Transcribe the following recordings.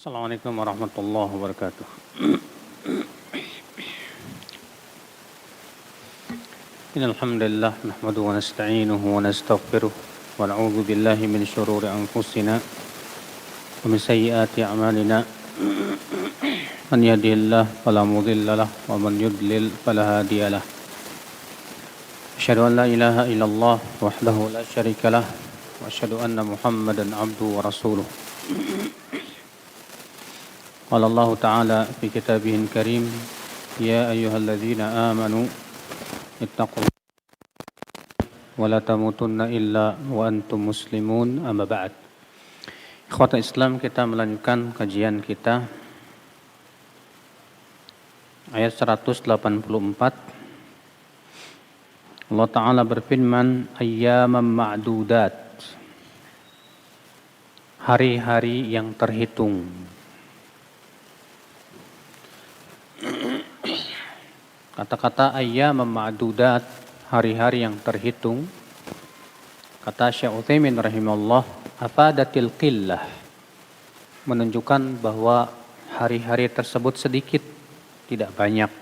Assalamualaikum warahmatullahi wabarakatuh. Innal hamdalillah nahmaduhu wa nasta'inuhu wa nastaghfiruh wa na'udzu billahi min shururi anfusina wa min sayyiati a'malina. Man yahdihillahu fala mudilla lahu wa man yudlil fala hadiya lahu. Asyhadu an la ilaha illallah wahdahu la syarika lahu wa asyhadu anna Muhammadan 'abduhu wa rasuluh. قال الله تعالى في كتابه الكريم يا أيها الذين آمنوا اتقوا الله ولا تموتن إلا وأنتم مسلمون أما بعد. Ikhwata Islam, kita melanjutkan kajian kita ayat 184. Allah Ta'ala berfirman ayyaman ma'dudat, hari-hari yang terhitung. Kata-kata ayyam ma'dudat, hari-hari yang terhitung, kata Syekh Utsaimin rahimahullah, afadatil qillah, menunjukkan bahwa hari-hari tersebut sedikit, tidak banyak.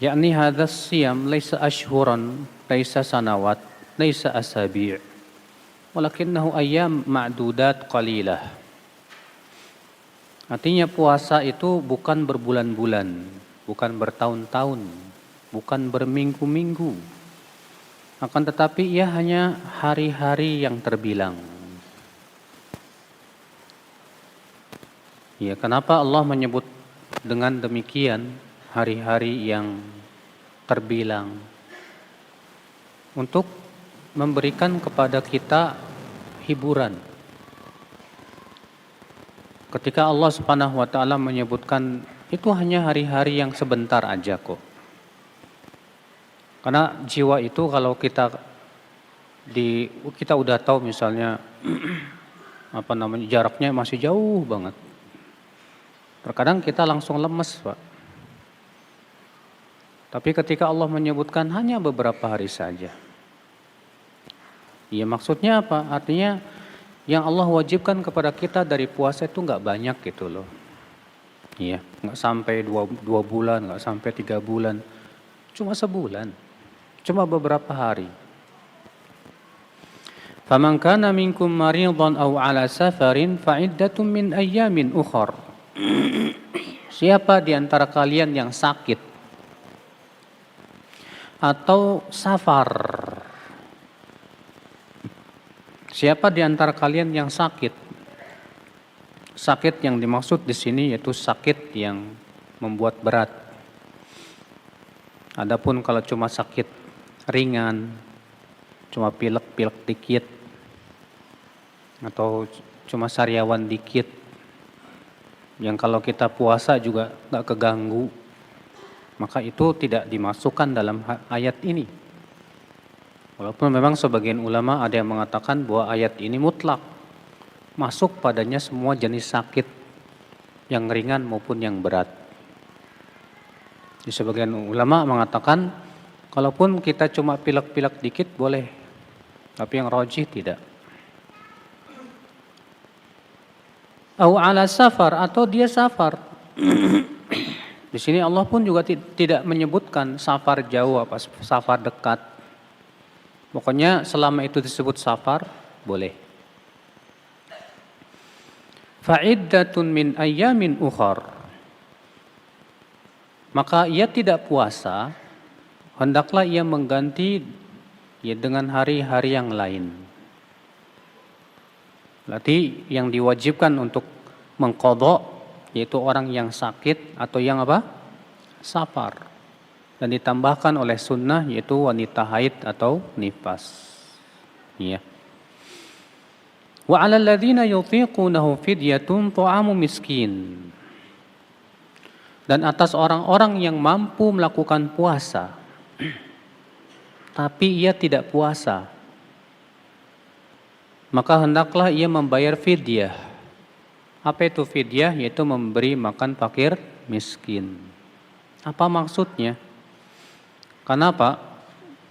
Yakni hadzal siyam laisa ashhuran, laisa sanawat, laisa asabi', walakinnahu ayyam ma'dudat qalilah. Artinya puasa itu bukan berbulan-bulan, bukan bertahun-tahun, bukan berminggu-minggu. Akan tetapi ia hanya hari-hari yang terbilang. Ya, kenapa Allah menyebut dengan demikian hari-hari yang terbilang? Untuk memberikan kepada kita hiburan. Ketika Allah Subhanahu wa taala menyebutkan itu hanya hari-hari yang sebentar aja kok. Karena jiwa itu kalau kita udah tahu misalnya jaraknya masih jauh banget. Terkadang kita langsung lemes, Pak. Tapi ketika Allah menyebutkan hanya beberapa hari saja. Ya maksudnya apa? Artinya yang Allah wajibkan kepada kita dari puasa itu nggak banyak gitu loh. Iya, nggak sampai dua bulan, nggak sampai 3 bulan. Cuma sebulan. Cuma beberapa hari. Faman kana minkum maridan aw ala safarin fa'iddatun min ayyamin ukhar. Siapa di antara kalian yang sakit atau safar? Siapa di antara kalian yang sakit? Sakit yang dimaksud di sini yaitu sakit yang membuat berat. Adapun kalau cuma sakit ringan, cuma pilek-pilek dikit, atau cuma sariawan dikit, yang kalau kita puasa juga nggak keganggu, maka itu tidak dimasukkan dalam ayat ini. Walaupun memang sebagian ulama ada yang mengatakan bahwa ayat ini mutlak, masuk padanya semua jenis sakit, yang ringan maupun yang berat. Di sebagian ulama mengatakan, kalaupun kita cuma pilek-pilek dikit boleh, tapi yang rajih tidak. Au ala safar, atau dia safar. Di sini Allah pun juga tidak menyebutkan safar jauh apa safar dekat. Pokoknya selama itu disebut safar, boleh. Fa'iddatun min ayyamin ukhar. Maka ia tidak puasa, hendaklah ia mengganti dengan hari-hari yang lain. Berarti yang diwajibkan untuk mengqadha yaitu orang yang sakit atau yang apa? Safar. Dan ditambahkan oleh sunnah yaitu wanita haid atau nifas. Ya. Wa 'alal ladzina yutiqunahu fidyatun ta'amu miskin. Dan atas orang-orang yang mampu melakukan puasa tapi ia tidak puasa, maka hendaklah ia membayar fidyah. Apa itu fidyah? Yaitu memberi makan fakir miskin. Apa maksudnya? Kenapa?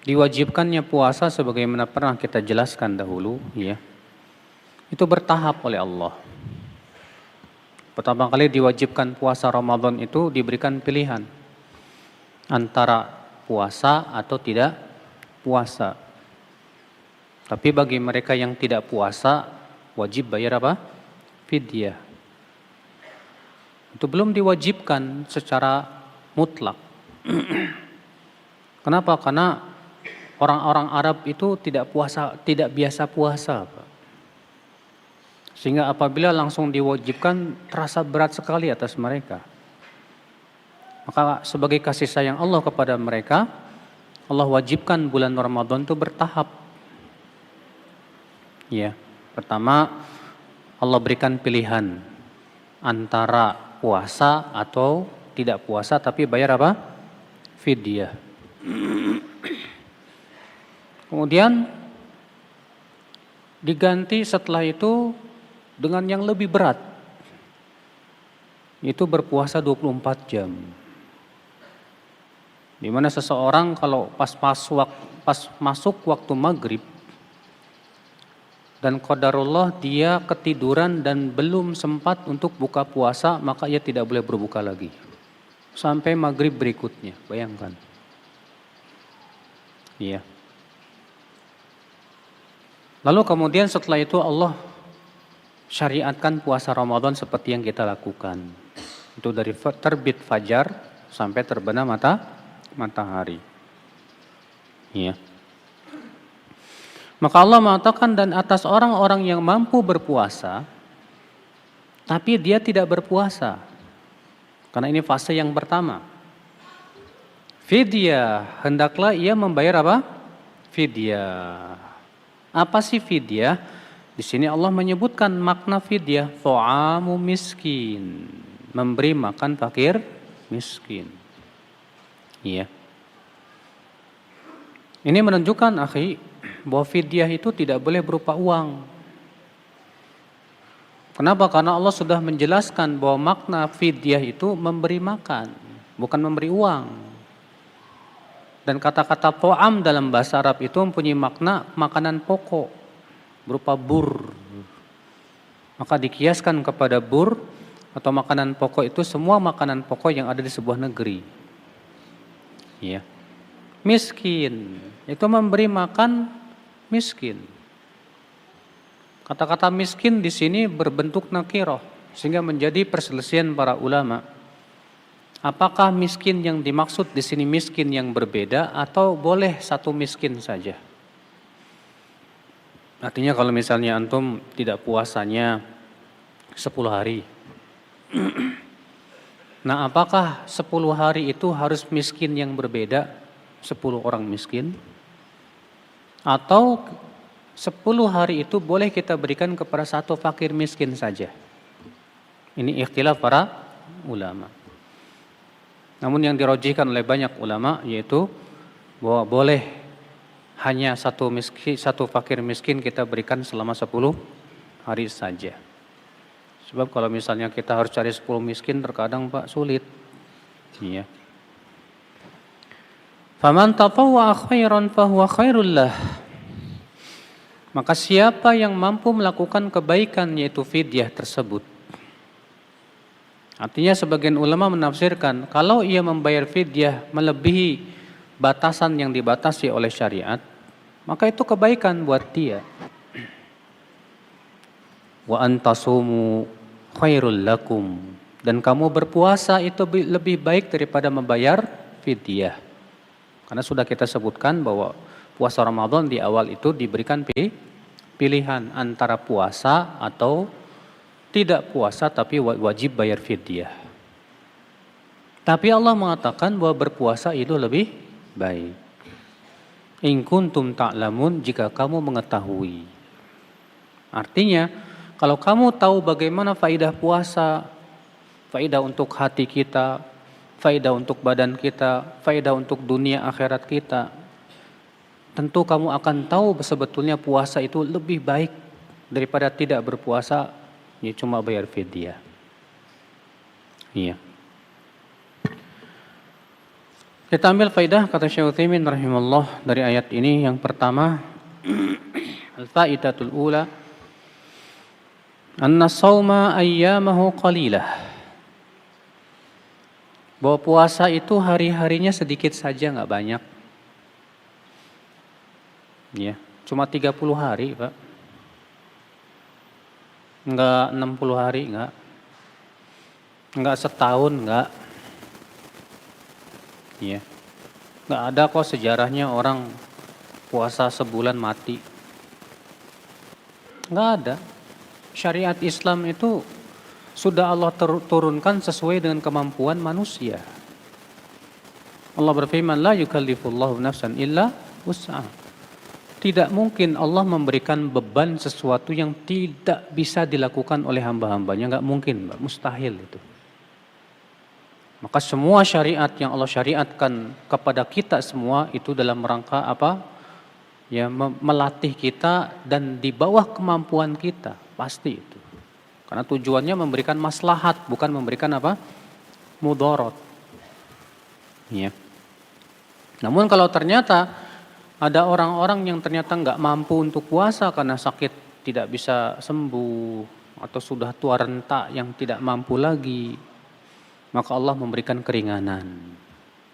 Diwajibkannya puasa sebagaimana pernah kita jelaskan dahulu, ya. Itu bertahap oleh Allah. Pertama kali diwajibkan puasa Ramadan itu diberikan pilihan antara puasa atau tidak puasa. Tapi bagi mereka yang tidak puasa wajib bayar apa? Fidyah. Itu belum diwajibkan secara mutlak. Kenapa? Karena orang-orang Arab itu tidak biasa puasa, Pak. Sehingga apabila langsung diwajibkan terasa berat sekali atas mereka. Maka sebagai kasih sayang Allah kepada mereka, Allah wajibkan bulan Ramadan itu bertahap. Ya, pertama Allah berikan pilihan antara puasa atau tidak puasa tapi bayar apa? Fidyah. Kemudian diganti setelah itu dengan yang lebih berat. Itu berpuasa 24 jam. Di mana seseorang kalau pas masuk waktu maghrib dan qadarullah dia ketiduran dan belum sempat untuk buka puasa, maka ia tidak boleh berbuka lagi sampai maghrib berikutnya. Bayangkan. Iya. Lalu kemudian setelah itu Allah syariatkan puasa Ramadan seperti yang kita lakukan. Itu dari terbit fajar sampai terbenam matahari. Iya. Maka Allah mengatakan, dan atas orang-orang yang mampu berpuasa, tapi dia tidak berpuasa. Karena ini fase yang pertama. Fidyah, hendaklah ia membayar apa? Fidyah. Apa sih fidyah? Di sini Allah menyebutkan makna fidyah, ta'amu miskin, memberi makan fakir miskin. Iya. Ini menunjukkan, akhi, bahwa fidyah itu tidak boleh berupa uang. Kenapa? Karena Allah sudah menjelaskan bahwa makna fidyah itu memberi makan, bukan memberi uang. Dan kata-kata ta'am dalam bahasa Arab itu mempunyai makna makanan pokok berupa bur. Maka dikiaskan kepada bur atau makanan pokok itu semua makanan pokok yang ada di sebuah negeri. Ya. Miskin itu memberi makan miskin. Kata-kata miskin di sini berbentuk nakirah sehingga menjadi perselisihan para ulama. Apakah miskin yang dimaksud di sini miskin yang berbeda atau boleh satu miskin saja? Artinya kalau misalnya antum tidak puasanya 10 hari. Nah, apakah 10 hari itu harus miskin yang berbeda? 10 orang miskin? Atau 10 hari itu boleh kita berikan kepada satu fakir miskin saja? Ini ikhtilaf para ulama. Namun yang dirojihkan oleh banyak ulama yaitu bahwa boleh hanya satu fakir miskin kita berikan selama 10 hari saja. Sebab kalau misalnya kita harus cari 10 miskin terkadang Pak sulit. Iya. Faman tatawwa'a khairan fahuwa khairul lah. Maka siapa yang mampu melakukan kebaikan yaitu fidyah tersebut. Artinya sebagian ulama menafsirkan kalau ia membayar fidyah melebihi batasan yang dibatasi oleh syariat, maka itu kebaikan buat dia. Wa antasumu khairul lakum, dan kamu berpuasa itu lebih baik daripada membayar fidyah. Karena sudah kita sebutkan bahwa puasa Ramadan di awal itu diberikan pilihan antara puasa atau tidak puasa tapi wajib bayar fidyah. Tapi Allah mengatakan bahwa berpuasa itu lebih baik. In kuntum ta'lamun, jika kamu mengetahui. Artinya, kalau kamu tahu bagaimana faidah puasa, faidah untuk hati kita, faidah untuk badan kita, faidah untuk dunia akhirat kita, tentu kamu akan tahu sebetulnya puasa itu lebih baik daripada tidak berpuasa, ya cuma bayar fidyah. Iya. Kita ambil faidah kata Syekh Utsaimin rahimahullah dari ayat ini. Yang pertama, al-faidatul ula, Anna sauma ayyamahu qalilah. Bahwa puasa itu hari-harinya sedikit saja, nggak banyak. Ya, cuma 30 hari, Pak. Nggak 60 hari, nggak setahun, nggak. Ya, nggak ada kok sejarahnya orang puasa sebulan mati. Nggak ada. Syariat Islam itu sudah Allah turunkan sesuai dengan kemampuan manusia. Allah berfirman, la yukallifullahu nafsan illa wus'aha. Tidak mungkin Allah memberikan beban sesuatu yang tidak bisa dilakukan oleh hamba-hambanya. Nggak mungkin, mustahil itu. Maka semua syariat yang Allah syariatkan kepada kita semua itu dalam rangka apa? Ya, melatih kita dan di bawah kemampuan kita, pasti itu. Karena tujuannya memberikan maslahat, bukan memberikan apa? Mudarat. Ya. Namun kalau ternyata ada orang-orang yang ternyata nggak mampu untuk puasa karena sakit tidak bisa sembuh atau sudah tua renta yang tidak mampu lagi, maka Allah memberikan keringanan,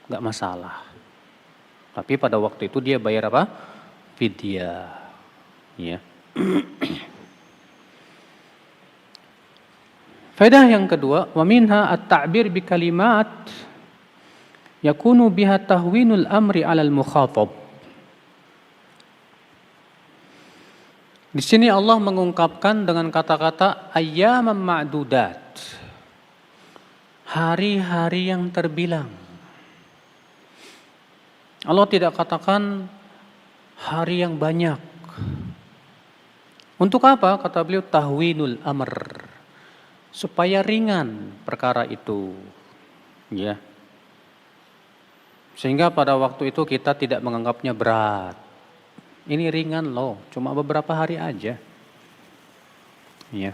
nggak masalah. Tapi pada waktu itu dia bayar apa? Fidyah. Ya. Faedah yang kedua, wa minha at-ta'bir bi kalimat yakunu biha tahwinul amri 'alal mukhatab. Di sini Allah mengungkapkan dengan kata-kata ayyaman ma'dudat. Hari-hari yang terbilang. Allah tidak katakan hari yang banyak. Untuk apa? Kata beliau tahwinul amr. Supaya ringan perkara itu, ya. Sehingga pada waktu itu kita tidak menganggapnya berat. Ini ringan loh, cuma beberapa hari aja. Ya.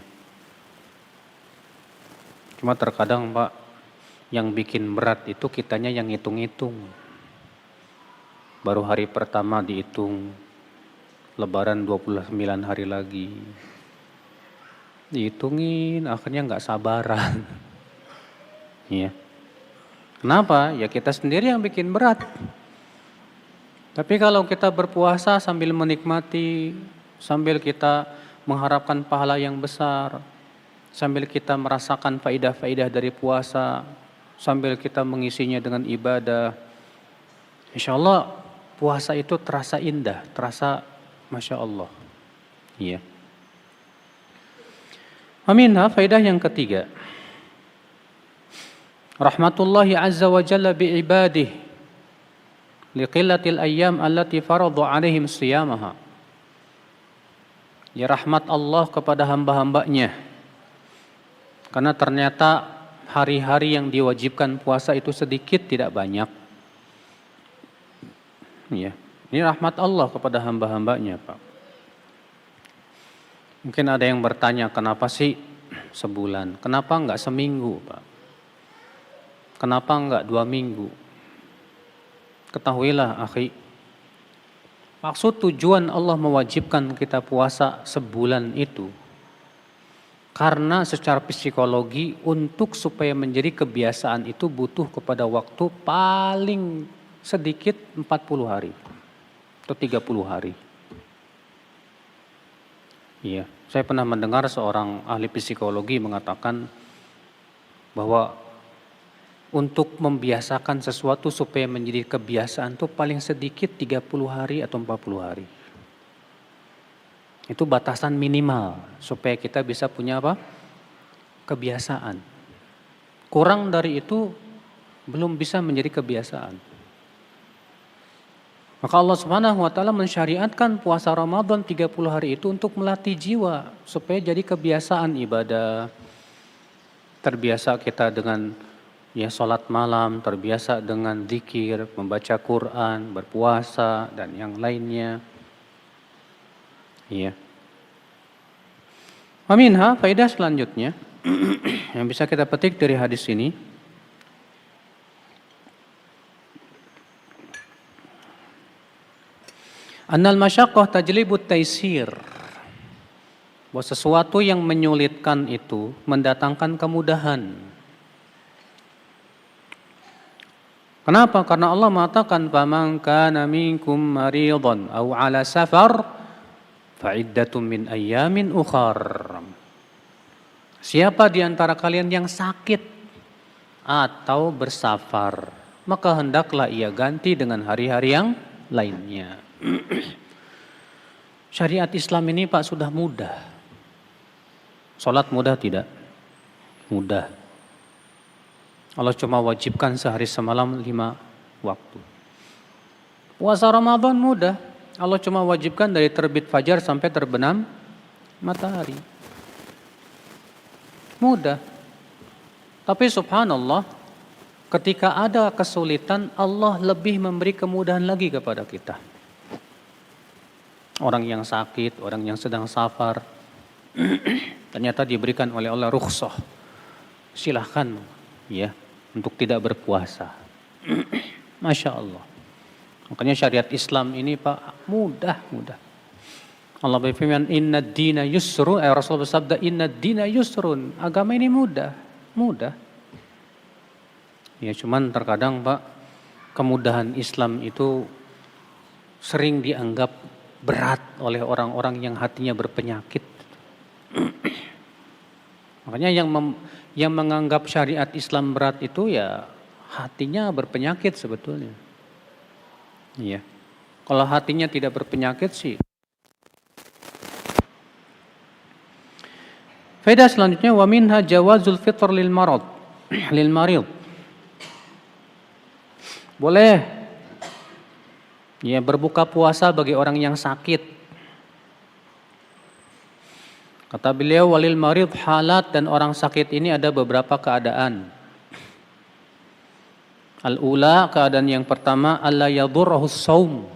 Cuma terkadang Pak, yang bikin berat itu kitanya yang hitung-hitung. Baru hari pertama dihitung, Lebaran 29 hari lagi. Dihitungin, akhirnya nggak sabaran. Ya. Kenapa? Ya kita sendiri yang bikin berat. Tapi kalau kita berpuasa sambil menikmati, sambil kita mengharapkan pahala yang besar, sambil kita merasakan faidah-faidah dari puasa, sambil kita mengisinya dengan ibadah, insya Allah puasa itu terasa indah, terasa Masya Allah. Iya. Aminah, faedah yang ketiga. Rahmatullahi azza wa jalla bi'ibadih liqillatil ayyam allati faradu alaihim siyamaha. Ya, rahmat Allah kepada hamba-hambanya. Karena ternyata hari-hari yang diwajibkan puasa itu sedikit, tidak banyak. Ya, ini rahmat Allah kepada hamba-hambanya, Pak. Mungkin ada yang bertanya, kenapa sih sebulan? Kenapa enggak seminggu, Pak? Kenapa enggak 2 minggu? Ketahuilah, akhi. Maksud tujuan Allah mewajibkan kita puasa sebulan itu, karena secara psikologi untuk supaya menjadi kebiasaan itu butuh kepada waktu paling sedikit 40 hari atau 30 hari. Iya, saya pernah mendengar seorang ahli psikologi mengatakan bahwa untuk membiasakan sesuatu supaya menjadi kebiasaan itu paling sedikit 30 hari atau 40 hari. Itu batasan minimal supaya kita bisa punya apa? Kebiasaan. Kurang dari itu belum bisa menjadi kebiasaan. Maka Allah Subhanahu wa taala mensyariatkan puasa Ramadan 30 hari itu untuk melatih jiwa supaya jadi kebiasaan ibadah. Terbiasa kita dengan ya salat malam, terbiasa dengan zikir, membaca Quran, berpuasa dan yang lainnya. Iya. Aminha, faedah selanjutnya yang bisa kita petik dari hadis ini. Annal masyaqqah tajlibut taisir. Bahwa sesuatu yang menyulitkan itu mendatangkan kemudahan. Kenapa? Karena Allah mengatakan faman kana minkum maridhan aw ala safar fa iddatun min ayyamin ukhar. Siapa di antara kalian yang sakit atau bersafar, maka hendaklah ia ganti dengan hari-hari yang lainnya. Syariat Islam ini Pak sudah mudah. Salat mudah tidak? Mudah. Allah cuma wajibkan sehari semalam 5 waktu. Puasa Ramadan mudah. Allah cuma wajibkan dari terbit fajar sampai terbenam matahari. Mudah. Tapi subhanallah, ketika ada kesulitan, Allah lebih memberi kemudahan lagi kepada kita. Orang yang sakit, orang yang sedang safar, ternyata diberikan oleh Allah rukhsah. Silahkan ya untuk tidak berpuasa. Masya Allah. Makanya syariat Islam ini Pak mudah. Allah berfirman inna dina yusrun. Rasulullah bersabda inna dina yusrun. Agama ini mudah. Ya cuman terkadang Pak kemudahan Islam itu sering dianggap berat oleh orang-orang yang hatinya berpenyakit. Makanya yang menganggap syariat Islam berat itu ya hatinya berpenyakit sebetulnya. Iya. Kalau hatinya tidak berpenyakit sih. Faedah selanjutnya wa minha jawazul fitr lil marid. Boleh ya berbuka puasa bagi orang yang sakit. Kata beliau walil marid halat, dan orang sakit ini ada beberapa keadaan. Al-ula, keadaan yang pertama alla yadurruhus shaum.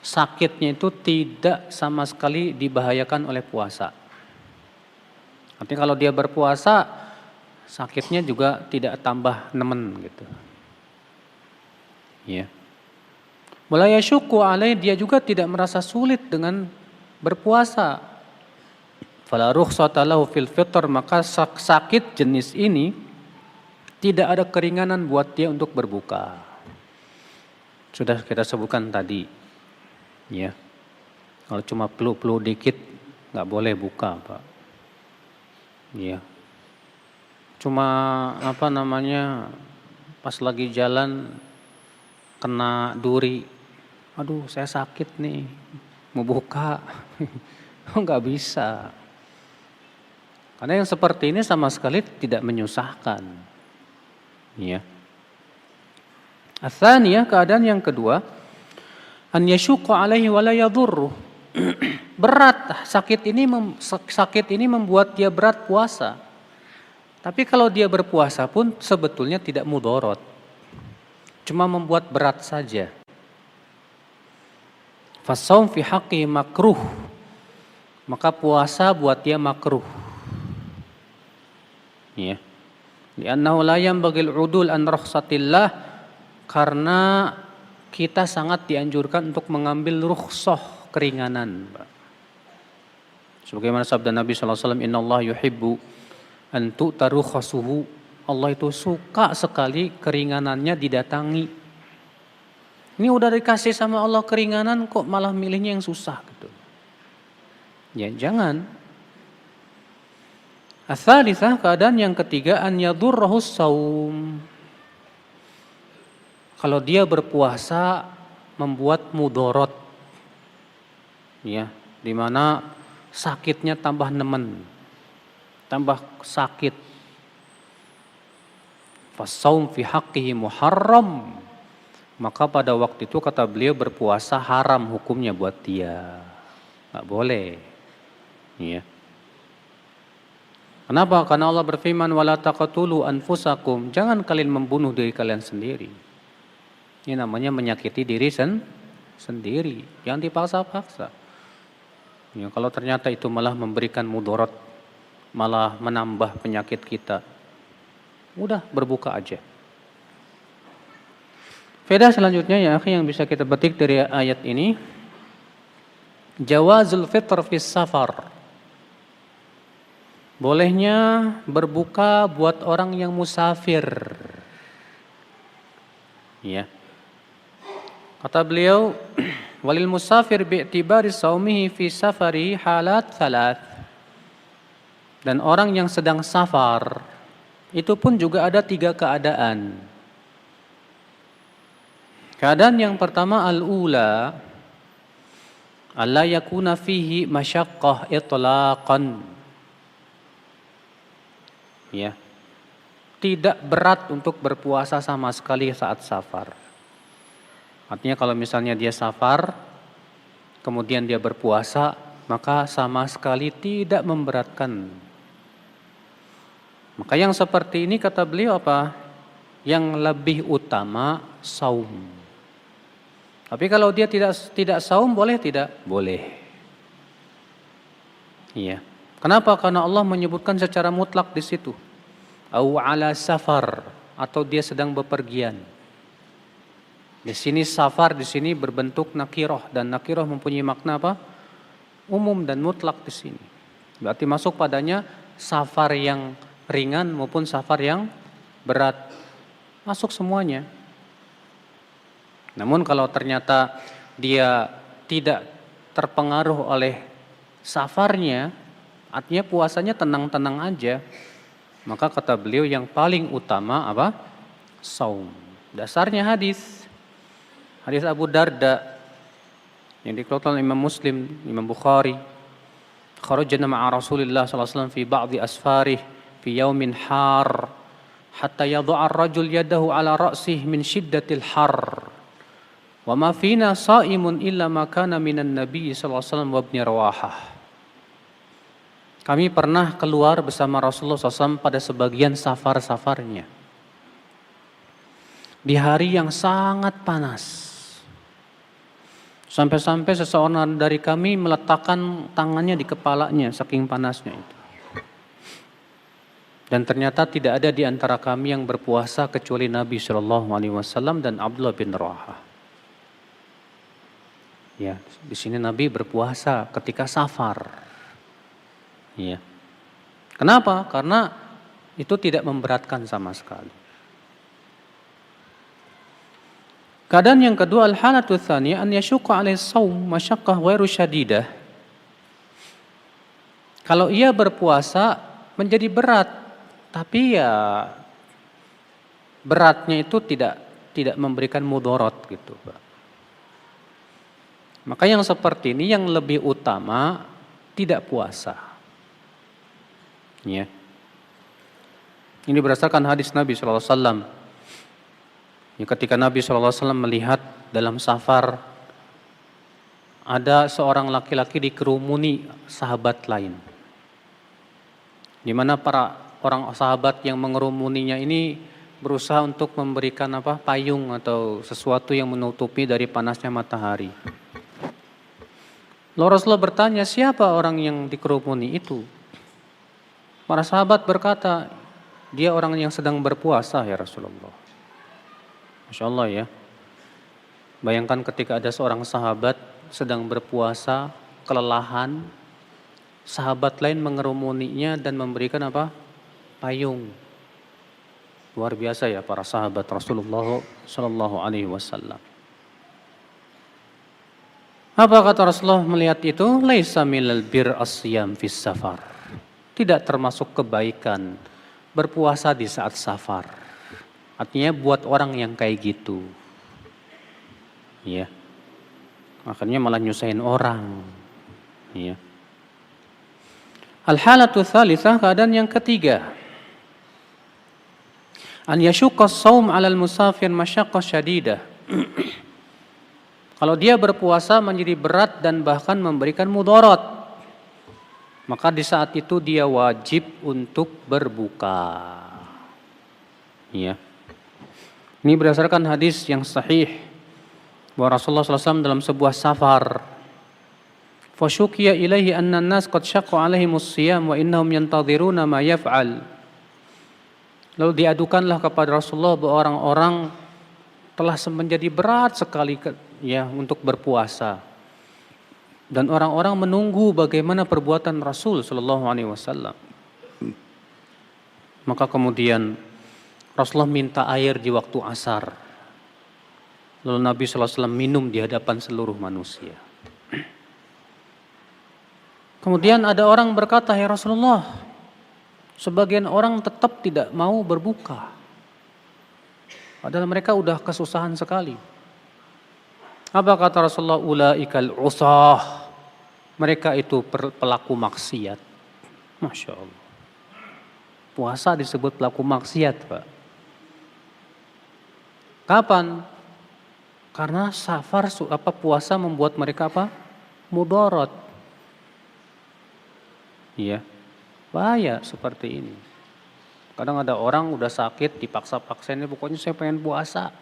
Sakitnya itu tidak sama sekali dibahayakan oleh puasa. Artinya kalau dia berpuasa sakitnya juga tidak tambah nemen gitu. Ya. Wala yasyukku alaih, dia juga tidak merasa sulit dengan berpuasa. Fala rukhsata lahu fil fitr, maka sakit jenis ini tidak ada keringanan buat dia untuk berbuka. Sudah kita sebutkan tadi. Ya. Kalau cuma flu dikit enggak boleh buka, Pak. Ya. Cuma pas lagi jalan kena duri. Aduh, saya sakit nih. Mau buka. Enggak bisa. Karena yang seperti ini sama sekali tidak menyusahkan. Ya. Ats-tsaniyah, keadaan yang kedua, an yasyuqqa alaihi wa la yadhurru. Berat, sakit ini membuat dia berat puasa. Tapi kalau dia berpuasa pun sebetulnya tidak mudorot. Cuma membuat berat saja. Fassaum fi haqqi makruh. Maka puasa buat dia makruh. Ya. Li'annahu la yanbaghil 'udul an rukhsatillah, karena kita sangat dianjurkan untuk mengambil rukhsah, keringanan. Sebagaimana sabda Nabi sallallahu alaihi wasallam, innallaha yuhibbu an tu'ta rukhasuhu. Allah itu suka sekali keringanannya didatangi. Ini udah dikasih sama Allah keringanan kok malah milihnya yang susah gitu. Ya jangan. Ats-tsalitsah, keadaan yang ketiga an yadurruhus shaum. Kalau dia berpuasa membuat mudorot. Ya, di mana sakitnya tambah nemen. Tambah sakit. Fassaum fi haqqihi muharram. Maka pada waktu itu kata beliau berpuasa haram hukumnya buat dia. Enggak boleh. Ya. Kenapa? Karena Allah berfirman wala taqtulu anfusakum, jangan kalian membunuh diri kalian sendiri. Ini namanya menyakiti diri sendiri, jangan dipaksa-paksa. Ya, kalau ternyata itu malah memberikan mudarat, malah menambah penyakit kita, udah berbuka aja. Faedah selanjutnya ya akhi yang bisa kita petik dari ayat ini, jawazul fitr fis safar. bolehnya berbuka buat orang yang musafir. Ya. Kata beliau, walil musafir bi'tibari saumihi fi safari halat thalath. Dan orang yang sedang safar, itu pun juga ada 3 keadaan. Keadaan yang pertama al-ula, alla yakuna fihi masyaqqah itlaqan. Ya. Tidak berat untuk berpuasa sama sekali saat safar. Artinya kalau misalnya dia safar, kemudian dia berpuasa, maka sama sekali tidak memberatkan. Maka yang seperti ini kata beliau apa? Yang lebih utama saum. Tapi kalau dia tidak saum boleh tidak? Boleh. Iya. Kenapa? Karena Allah menyebutkan secara mutlak di situ. Au ala safar, atau dia sedang bepergian. Di sini safar di sini berbentuk nakirah, dan nakirah mempunyai makna apa? Umum dan mutlak di sini. Berarti masuk padanya safar yang ringan maupun safar yang berat, masuk semuanya. Namun kalau ternyata dia tidak terpengaruh oleh safarnya, artinya puasanya tenang-tenang aja, maka kata beliau yang paling utama apa? Saum. Dasarnya hadis Abu Darda yang dikeluarkan oleh Imam Muslim, Imam Bukhari. Kharajna ma'a Rasulillah sallallahu alaihi wasallam fi ba'dhi asfarih fi yaumin har hatta yadha'a ar-rajul yadahu ala ra'sih min shiddatil har. Wa ma fina sha'imun illa ma kana minan nabiy sallallahu alaihi wasallam wa ibn Rawahah. Kami pernah keluar bersama Rasulullah SAW pada sebagian safar-safarnya. Di hari yang sangat panas. Sampai-sampai seseorang dari kami meletakkan tangannya di kepalanya, saking panasnya itu. Dan ternyata tidak ada di antara kami yang berpuasa kecuali Nabi SAW dan Abdullah bin Rawahah. Ya, di sini Nabi berpuasa ketika safar. Ya. Kenapa? Karena itu tidak memberatkan sama sekali. Keadaan yang kedua, al-halatu tsaniyah an yashqa 'alaihi shaum masyaqqah ghairu syadidah. Kalau ia berpuasa menjadi berat, tapi ya beratnya itu tidak memberikan mudarat gitu, Pak. Maka yang seperti ini yang lebih utama tidak puasa. Ya. Ini berdasarkan hadis Nabi sallallahu alaihi wasallam. Ya, ketika Nabi sallallahu alaihi wasallam melihat dalam safar ada seorang laki-laki dikerumuni sahabat lain. Di mana para orang sahabat yang mengerumuninya ini berusaha untuk memberikan payung atau sesuatu yang menutupi dari panasnya matahari. Lalu Rasulullah bertanya, siapa orang yang dikerumuni itu? Para sahabat berkata, dia orang yang sedang berpuasa ya Rasulullah. Masya Allah ya. Bayangkan ketika ada seorang sahabat sedang berpuasa, kelelahan, sahabat lain mengerumuninya dan memberikan payung. Luar biasa ya para sahabat Rasulullah Sallallahu Alaihi Wasallam. Apa kata Rasulullah melihat itu? Laisa minal bir asyam fis safar. Tidak termasuk kebaikan berpuasa di saat safar. Artinya buat orang yang kayak gitu. Ya. Makanya malah nyusahin orang. Ya. Al-halatu tsalitsah, keadaan yang ketiga. An yashqa as-shaum 'alal musafir masyaqqah syadidah. Kalau dia berpuasa menjadi berat dan bahkan memberikan mudarat, maka di saat itu dia wajib untuk berbuka. Ya. Ini berdasarkan hadis yang sahih bahwa Rasulullah SAW dalam sebuah safar, fasyukiya ilaihi anna an-nas qad syaqqa 'alaihimus shiyam wa innahum yantadhiruna ma yaf'al. Lalu diadukanlah kepada Rasulullah bahwa orang-orang telah menjadi berat sekali untuk berpuasa. Dan orang-orang menunggu bagaimana perbuatan Rasul sallallahu alaihi wasallam. Maka kemudian Rasulullah minta air di waktu asar. Lalu Nabi SAW minum di hadapan seluruh manusia. Kemudian ada orang berkata, ya Rasulullah, sebagian orang tetap tidak mau berbuka. Padahal mereka udah kesusahan sekali. Apa kata Rasulullah? Ulaikal usah. Mereka itu pelaku maksiat. Masya Allah. Puasa disebut pelaku maksiat, Pak. Kapan? Karena safar puasa membuat mereka apa? Mudarat. Iya. Bahaya seperti ini. Kadang ada orang udah sakit dipaksa-paksa ini pokoknya saya pengen puasa.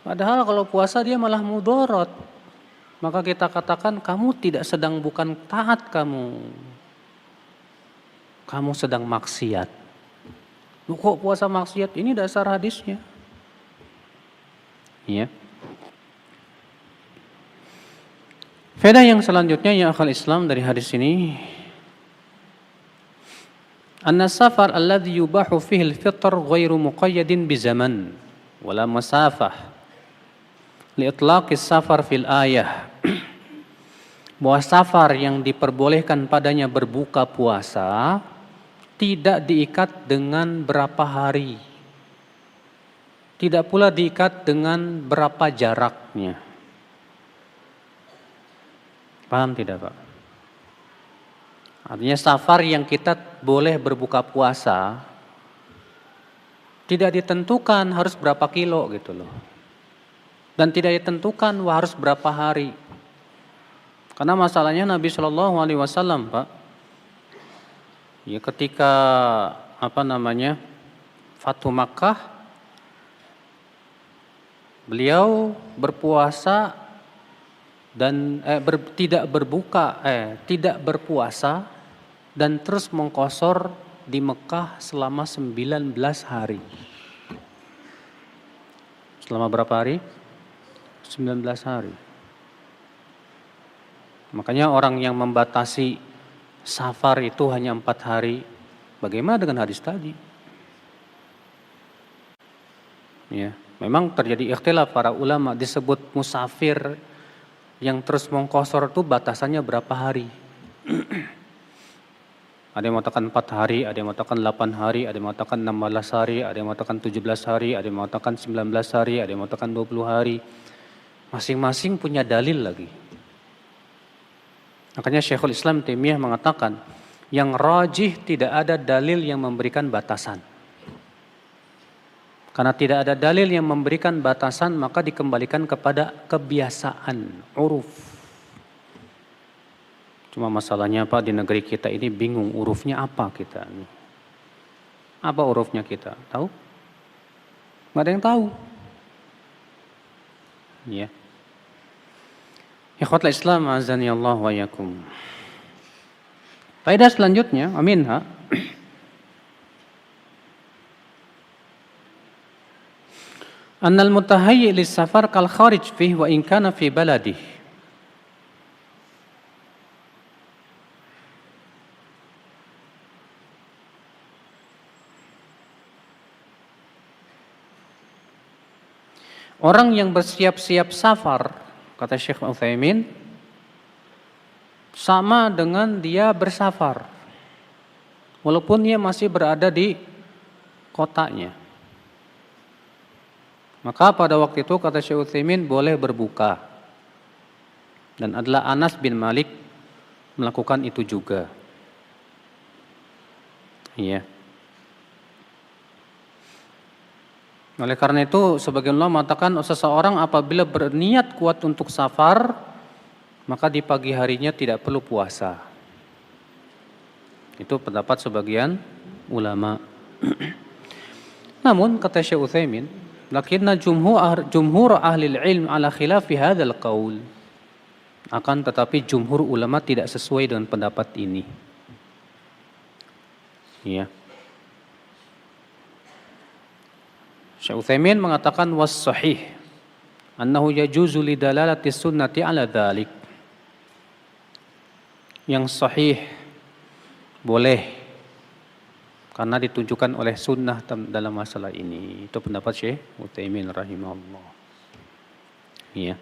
Padahal kalau puasa dia malah mudarat. Maka kita katakan kamu tidak sedang bukan taat kamu. Kamu sedang maksiat. Kok puasa maksiat? Ini dasar hadisnya. Iya. Faedah yang selanjutnya ya akhal Islam dari hadis ini, anna safar alladhi yubahu fihi al-fitr ghairu muqayyadin bi zaman wala masafah li itlaqis safar fil ayah. Bahwa safar yang diperbolehkan padanya berbuka puasa tidak diikat dengan berapa hari. Tidak pula diikat dengan berapa jaraknya. Paham tidak, Pak? Artinya safar yang kita boleh berbuka puasa tidak ditentukan harus berapa kilo gitu loh. Dan tidak ditentukan harus berapa hari. Karena masalahnya Nabi SAW, Pak, ya ketika Fathu Makkah, beliau berpuasa dan tidak berpuasa dan terus mengqashar di Mekah selama 19 hari. Selama berapa hari? 19 hari. Makanya orang yang membatasi safar itu hanya 4 hari. Bagaimana dengan hadis tadi? Ya. Memang terjadi ikhtilaf para ulama, disebut musafir yang terus mengqashar itu batasannya berapa hari. Ada yang mengatakan 4 hari, ada yang mengatakan 8 hari, ada yang mengatakan 16 hari, ada yang mengatakan 17 hari, ada yang mengatakan 19 hari, ada yang mengatakan 20 hari. Masing-masing punya dalil lagi. Makanya Syekhul Islam Taimiyah mengatakan, yang rajih tidak ada dalil yang memberikan batasan. Karena tidak ada dalil yang memberikan batasan, maka dikembalikan kepada kebiasaan, uruf. Cuma masalahnya Pak, di negeri kita ini bingung urufnya apa kita. Apa urufnya kita? Tahu? Nggak ada yang tahu. Ya. Ikhwatul Islam, azani Allah wa yakum. Faedah selanjutnya, aminha. Annal mutahayyi lis-safar kal kharij fihi wa in kana fi baladihi. Orang yang bersiap-siap safar, kata Syekh Utsaimin, sama dengan dia bersafar. Walaupun dia masih berada di kotanya. Maka pada waktu itu kata Syekh Utsaimin boleh berbuka. Dan adalah Anas bin Malik melakukan itu juga. Iya. Oleh karena itu sebagian ulama mengatakan seseorang apabila berniat kuat untuk safar, maka di pagi harinya tidak perlu puasa. Itu pendapat sebagian ulama. Namun kata Syekh Utsaimin, lakinna jumhur ahli ilm ala khilafi hadzal qaul. Akan tetapi jumhur ulama tidak sesuai dengan pendapat ini. Ya. Syekh Utsaimin mengatakan was sahih annahu yajuzu li dalalati sunnati ala dzalik. Yang sahih boleh karena ditunjukkan oleh sunnah dalam masalah ini. Itu pendapat Syekh Utsaimin rahimahullah. Iya.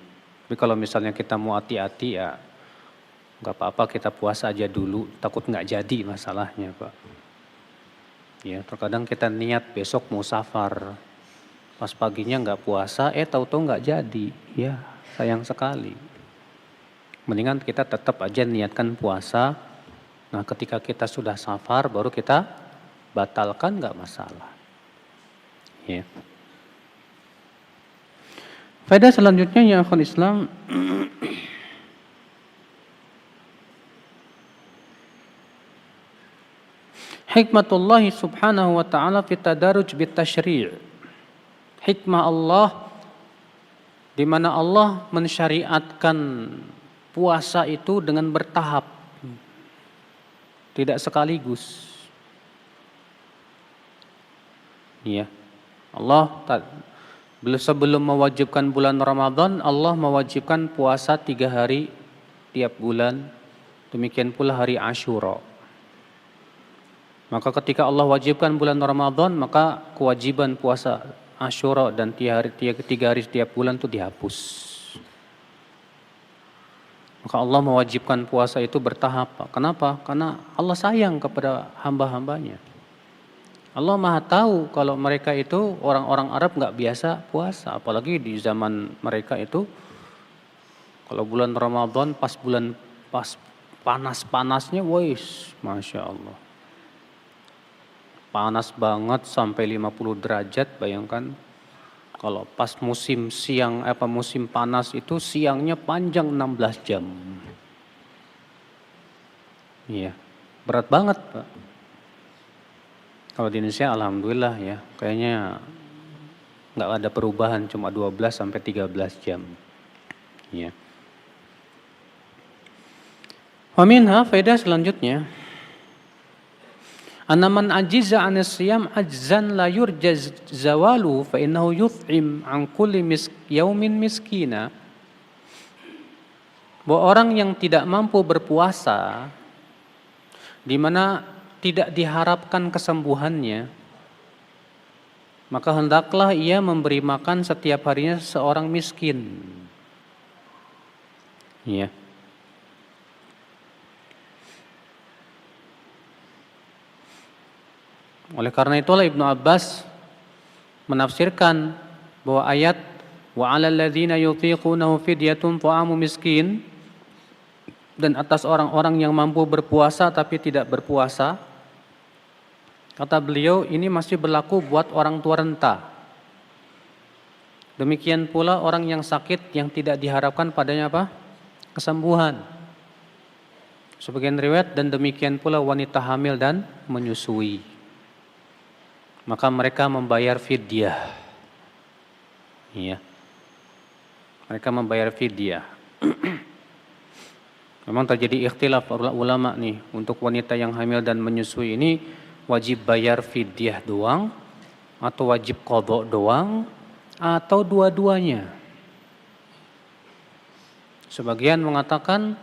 Tapi kalau misalnya kita mau hati-hati ya nggak apa-apa, kita puasa aja dulu, takut nggak jadi masalahnya Pak. Ya, terkadang kita niat besok mau safar, pas paginya nggak puasa, tahu-tahu nggak jadi, ya sayang sekali. Mendingan kita tetap aja niatkan puasa. Nah, ketika kita sudah safar, baru kita batalkan, nggak masalah. Ya. Faedah selanjutnya ya akhwal Islam, hikmatullah subhanahu wa ta'ala fi tadaruj bit tasyri'. Hikmah Allah di mana Allah mensyariatkan puasa itu dengan bertahap, tidak sekaligus. Iya. Allah sebelum mewajibkan bulan Ramadan, Allah mewajibkan puasa 3 hari tiap bulan. Demikian pula hari Asyura. Maka ketika Allah wajibkan bulan Ramadan, maka kewajiban puasa Asyura dan 3 hari setiap bulan itu dihapus. Maka Allah mewajibkan puasa itu bertahap. Kenapa? Karena Allah sayang kepada hamba-hambanya. Allah Maha tahu kalau mereka itu orang-orang Arab nggak biasa puasa, apalagi di zaman mereka itu kalau bulan Ramadan pas panas-panasnya, wis, masya Allah, panas banget sampai 50 derajat. Bayangkan kalau pas musim panas itu siangnya panjang 16 jam. Iya, berat banget Pak. Kalau di Indonesia alhamdulillah ya, kayaknya nggak ada perubahan, cuma 12 sampai 13 jam. Ya. Wa minha, faedah selanjutnya, anna man ajiza 'anis siyam ajzan la yurjaz zawalu fa innahu yut'im an kulli yaumin miskina. Bahwa orang yang tidak mampu berpuasa, di mana tidak diharapkan kesembuhannya, maka hendaklah ia memberi makan setiap harinya seorang miskin. Ya. Oleh karena itulah Ibnu Abbas menafsirkan bahwa ayat wa 'alal ladzina yutiqunahu fidyatun ta'amu miskin, dan atas orang-orang yang mampu berpuasa tapi tidak berpuasa, kata beliau, ini masih berlaku buat orang tua renta. Demikian pula orang yang sakit yang tidak diharapkan padanya apa? Kesembuhan. Sebagian riwayat, dan demikian pula wanita hamil dan menyusui. Maka mereka membayar fidyah. Iya. Mereka membayar fidyah. Memang terjadi ikhtilaf ulama nih, untuk wanita yang hamil dan menyusui ini wajib bayar fidyah doang atau wajib qadha doang atau dua-duanya. Sebagian mengatakan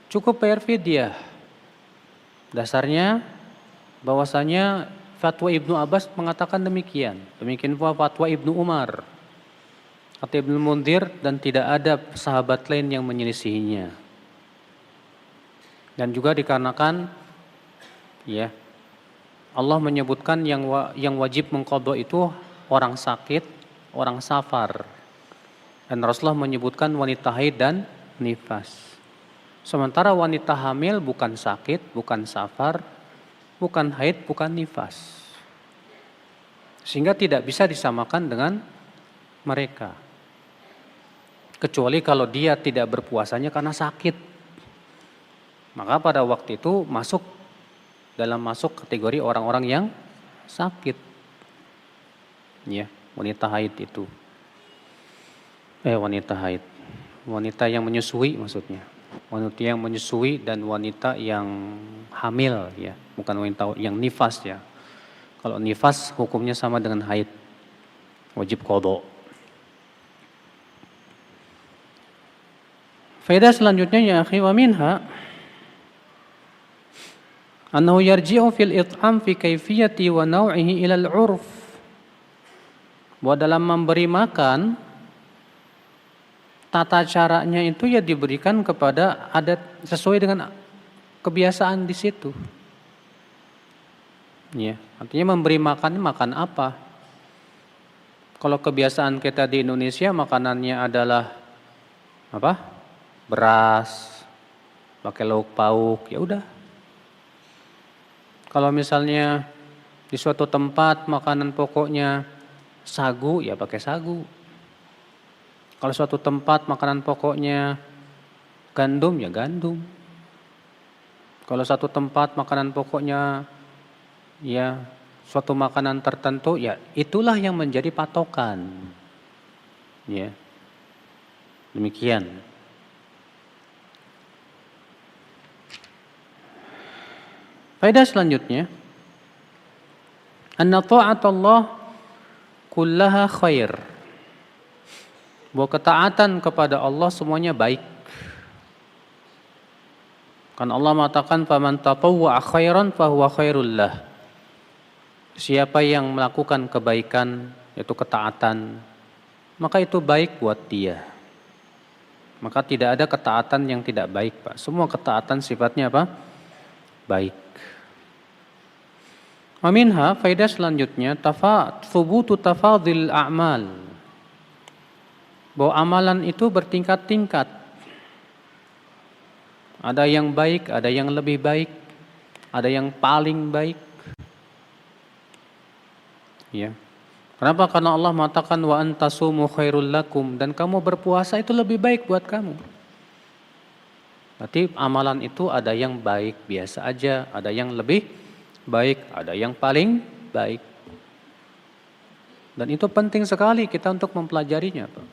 cukup bayar fidyah. Dasarnya bahwasanya fatwa Ibnu Abbas mengatakan demikian. Demikian pula fatwa Ibnu Umar, kata Ibnu Munzir, dan tidak ada sahabat lain yang menyelisihinya. Dan juga dikarenakan ya, Allah menyebutkan yang wajib mengqadha itu orang sakit, orang safar. Dan Rasulullah menyebutkan wanita haid dan nifas. Sementara wanita hamil bukan sakit, bukan safar, bukan haid, bukan nifas. Sehingga tidak bisa disamakan dengan mereka. Kecuali kalau dia tidak berpuasanya karena sakit. Maka pada waktu itu masuk kategori orang-orang yang sakit. Ya, wanita haid itu. Wanita haid. Wanita yang menyusui maksudnya. Wanita yang menyusui dan wanita yang hamil ya, bukan wanita yang nifas ya. Kalau nifas hukumnya sama dengan haid. Wajib qadha. Faedah selanjutnya ya akhi, wa minha Annahu yarji'u fil it'am fi kaifiyati wa naw'ihi ila al-'urf. Bahwa dalam memberi makan, tata caranya itu ya diberikan kepada adat sesuai dengan kebiasaan di situ. Ya, artinya memberi makan apa? Kalau kebiasaan kita di Indonesia makanannya adalah apa? Beras, pakai lauk pauk, ya udah. Kalau misalnya di suatu tempat makanan pokoknya sagu, ya pakai sagu. Kalau suatu tempat makanan pokoknya gandum, ya gandum. Kalau satu tempat makanan pokoknya ya suatu makanan tertentu, ya itulah yang menjadi patokan. Ya. Demikian. Faedah selanjutnya, anna ta'atullah kullaha khair. Bahwa ketaatan kepada Allah semuanya baik. Kan Allah mengatakan faman tatawwa'a khairan fahuwa khairul lah. Siapa yang melakukan kebaikan, yaitu ketaatan, maka itu baik buat dia. Maka tidak ada ketaatan yang tidak baik, Pak. Semua ketaatan sifatnya apa? Baik. Aminha, faedah selanjutnya, thubutu tafadhil a'mal. Bahwa amalan itu bertingkat-tingkat. Ada yang baik, ada yang lebih baik, ada yang paling baik. Ya. Kenapa? Karena Allah mengatakan wa antasumu khairul lakum, dan kamu berpuasa itu lebih baik buat kamu. Berarti amalan itu ada yang baik biasa aja, ada yang lebih baik, ada yang paling baik. Dan itu penting sekali kita untuk mempelajarinya, Pak.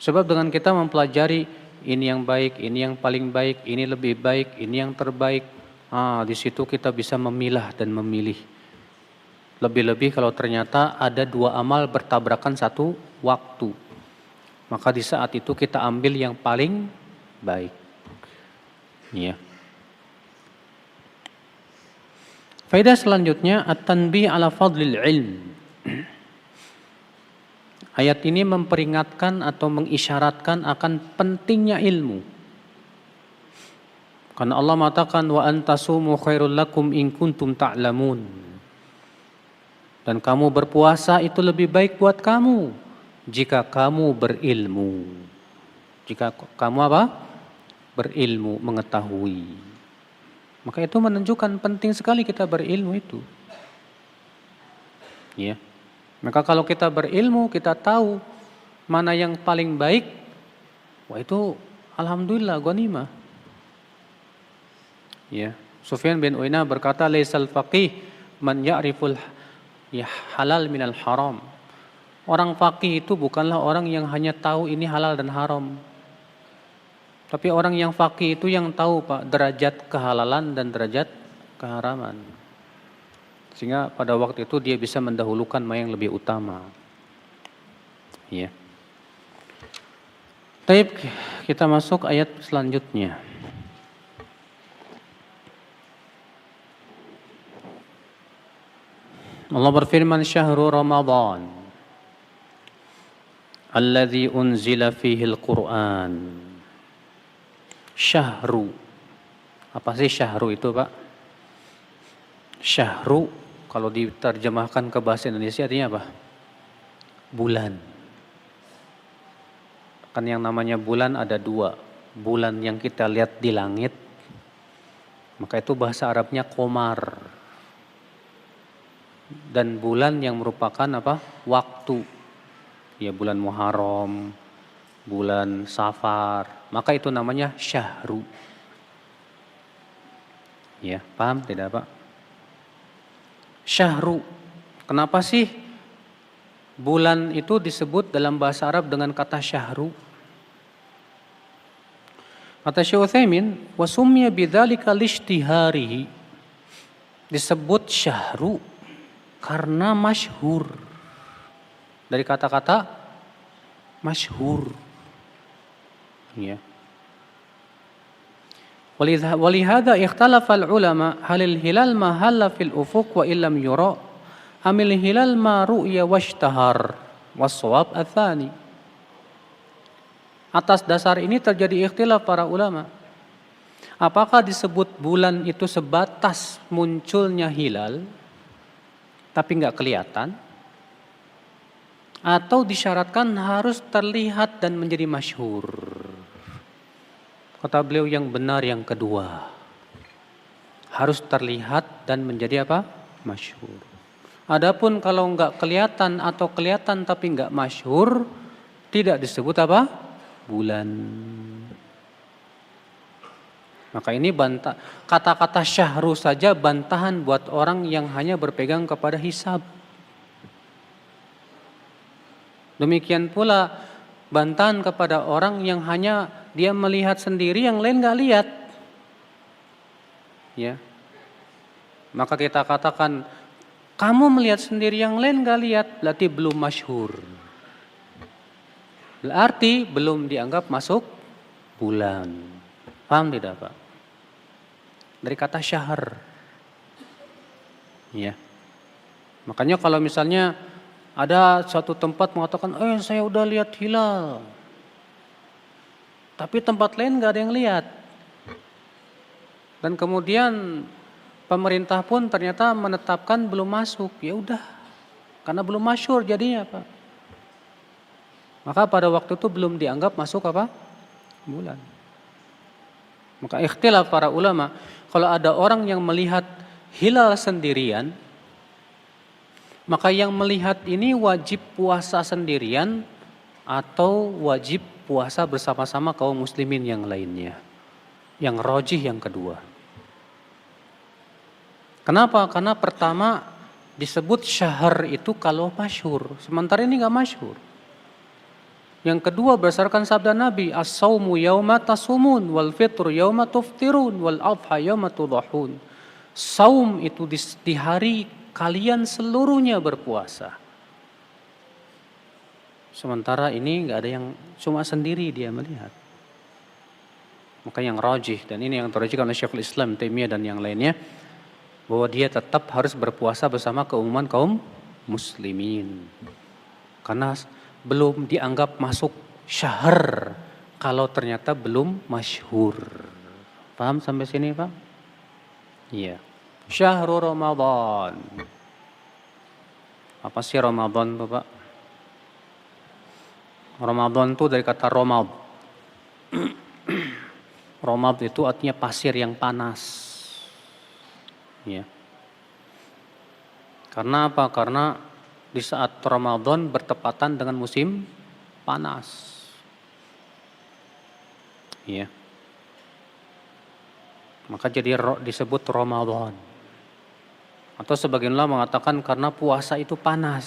Sebab dengan kita mempelajari ini yang baik, ini yang paling baik, ini lebih baik, ini yang terbaik, di situ kita bisa memilah dan memilih. Lebih-lebih kalau ternyata ada dua amal bertabrakan satu waktu, maka di saat itu kita ambil yang paling baik. Ya. Faedah selanjutnya, at-tanbih ala fadlil ilm. Ayat ini memperingatkan atau mengisyaratkan akan pentingnya ilmu. Karena Allah mengatakan wa antasumu khairul lakum in kuntum ta'lamun. Dan kamu berpuasa itu lebih baik buat kamu jika kamu berilmu. Jika kamu apa? Berilmu, mengetahui. Maka itu menunjukkan penting sekali kita berilmu itu. Ya. Maka kalau kita berilmu, kita tahu mana yang paling baik, wah itu alhamdulillah ghanimah. Ya. Sufyan bin Uyainah berkata, "Laisal faqih man ya'riful halal minal haram." Orang faqih itu bukanlah orang yang hanya tahu ini halal dan haram. Tapi orang yang faqih itu yang tahu, Pak, derajat kehalalan dan derajat keharaman. Sehingga pada waktu itu dia bisa mendahulukan mana yang lebih utama. Ya. Baik, kita masuk ayat selanjutnya. Allah berfirman, "Syahrul Ramadan alladzi unzila fihi al-Qur'an." Syahru. Apa sih syahru itu, Pak? Syahru kalau diterjemahkan ke bahasa Indonesia artinya apa? Bulan. Kan yang namanya bulan ada dua. Bulan yang kita lihat di langit, maka itu bahasa Arabnya qamar. Dan bulan yang merupakan apa? Waktu. Ya, bulan Muharram, bulan Safar, maka itu namanya syahru. Ya, paham tidak, Pak? Syahru. Kenapa sih bulan itu disebut dalam bahasa Arab dengan kata syahru? Kata Syekh Utsaimin, wa summiya bidzalika lishtiharihi. Disebut syahru karena masyhur. Dari kata-kata masyhur. Ya. Walihada ikhtalafal ulama halil hilal ma halla fil ufuq wa illam yura amil hilal ma ru'ya washtahar was-shawab ats-tsani. Atas dasar ini terjadi ikhtilaf para ulama. Apakah disebut bulan itu sebatas munculnya hilal tapi nggak kelihatan, atau disyaratkan harus terlihat dan menjadi masyhur? Kata beliau yang benar yang kedua. Harus terlihat dan menjadi apa? Masyhur. Adapun kalau nggak kelihatan atau kelihatan tapi nggak masyhur, tidak disebut apa? Bulan. Maka ini kata-kata syahru saja bantahan buat orang yang hanya berpegang kepada hisab. Demikian pula bantahan kepada orang yang hanya dia melihat sendiri, yang lain nggak lihat. Ya. Maka kita katakan, kamu melihat sendiri, yang lain nggak lihat, berarti belum masyhur. Berarti belum dianggap masuk bulan. Paham tidak, Pak? Dari kata syahr. Ya. Makanya kalau misalnya ada suatu tempat mengatakan, saya udah lihat hilal. Tapi tempat lain nggak ada yang lihat. Dan kemudian pemerintah pun ternyata menetapkan belum masuk. Ya udah, karena belum masyhur jadinya, Pak. Maka pada waktu itu belum dianggap masuk apa? Bulan. Maka ikhtilaf para ulama, kalau ada orang yang melihat hilal sendirian, maka yang melihat ini wajib puasa sendirian atau wajib puasa bersama-sama kaum muslimin yang lainnya. Yang rajih yang kedua. Kenapa? Karena pertama disebut syahr itu kalau masyhur, sementara ini enggak masyhur. Yang kedua berdasarkan sabda Nabi, as-saumu yauma tasumun wal fitru yauma tuftirun wal adha yauma tudhahun. Saum itu di hari kalian seluruhnya berpuasa. Sementara ini nggak ada yang cuma sendiri dia melihat. Maka yang rajih, dan ini yang terjadi oleh Syekhul Islam Taimiyah dan yang lainnya, bahwa dia tetap harus berpuasa bersama keumuman kaum muslimin. Karena belum dianggap masuk syahr kalau ternyata belum masyhur. Paham sampai sini, Pak? Iya. Syahrul Ramadan. Apa sih Ramadan, Pak? Ramadan itu dari kata romad. Romad itu artinya pasir yang panas. Ya. Karena apa? Karena di saat Ramadan bertepatan dengan musim panas. Ya. Maka jadi disebut Ramadan. Atau sebagian ulama mengatakan karena puasa itu panas,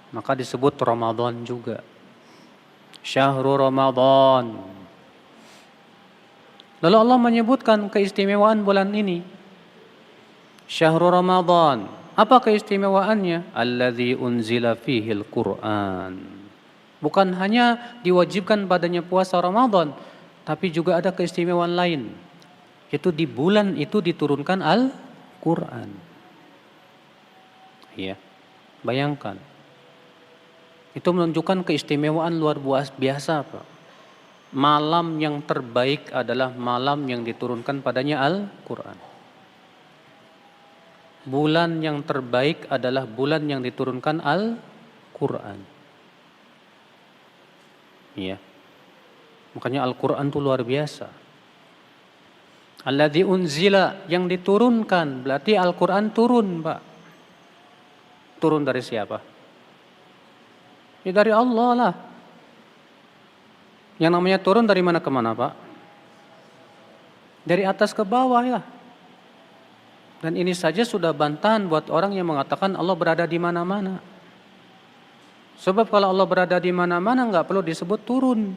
maka disebut Ramadan juga. Syahrul Ramadan. Lalu Allah menyebutkan keistimewaan bulan ini. Syahrul Ramadan. Apa keistimewaannya? Alladzi unzila fihil Qur'an. Bukan hanya diwajibkan padanya puasa Ramadan, tapi juga ada keistimewaan lain. Yaitu di bulan itu diturunkan Al-Qur'an. Ya. Bayangkan. Itu menunjukkan keistimewaan luar biasa, Pak. Malam yang terbaik adalah malam yang diturunkan padanya Al-Quran. Bulan yang terbaik adalah bulan yang diturunkan Al-Quran. Iya. Makanya Al-Quran itu luar biasa. Alladzi unzila, yang diturunkan, berarti Al-Quran turun, Pak. Turun dari siapa? Ya dari Allah lah. Yang namanya turun dari mana ke mana, Pak? Dari atas ke bawah ya. Dan ini saja sudah bantahan buat orang yang mengatakan Allah berada di mana-mana. Sebab kalau Allah berada di mana-mana enggak perlu disebut turun.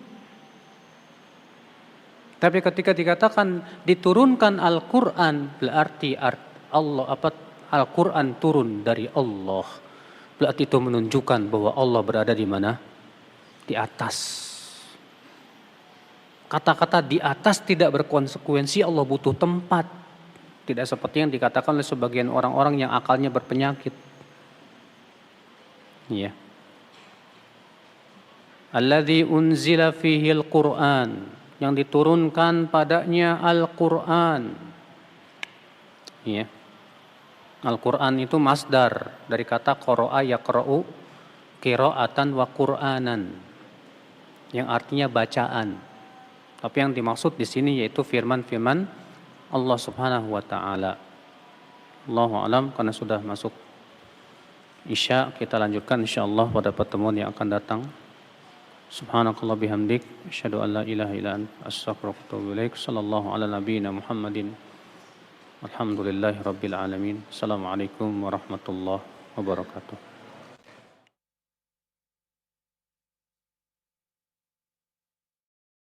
Tapi ketika dikatakan diturunkan Al-Qur'an, berarti Al-Qur'an turun dari Allah. Berarti itu menunjukkan bahwa Allah berada di mana? Di atas. Kata-kata di atas tidak berkonsekuensi, Allah butuh tempat. Tidak seperti yang dikatakan oleh sebagian orang-orang yang akalnya berpenyakit. Iya. Alladzi unzila fihi al-Qur'an, yang diturunkan padanya Al-Qur'an. Iya. Al-Qur'an itu masdar dari kata qara'a yaqra'u qira'atan wa Qur'anan, yang artinya bacaan. Tapi yang dimaksud di sini yaitu firman-firman Allah Subhanahu wa taala. Allahu a'lam, karena sudah masuk Isya, kita lanjutkan insyaallah pada pertemuan yang akan datang. Subhanakallah bihamdik, asyhadu an la ilaha illa anta, astaghfiruka wa atubu ilaik. Sallallahu ala nabiyyina Muhammadin. Alhamdulillahi rabbil alamin. Assalamualaikum warahmatullahi wabarakatuh.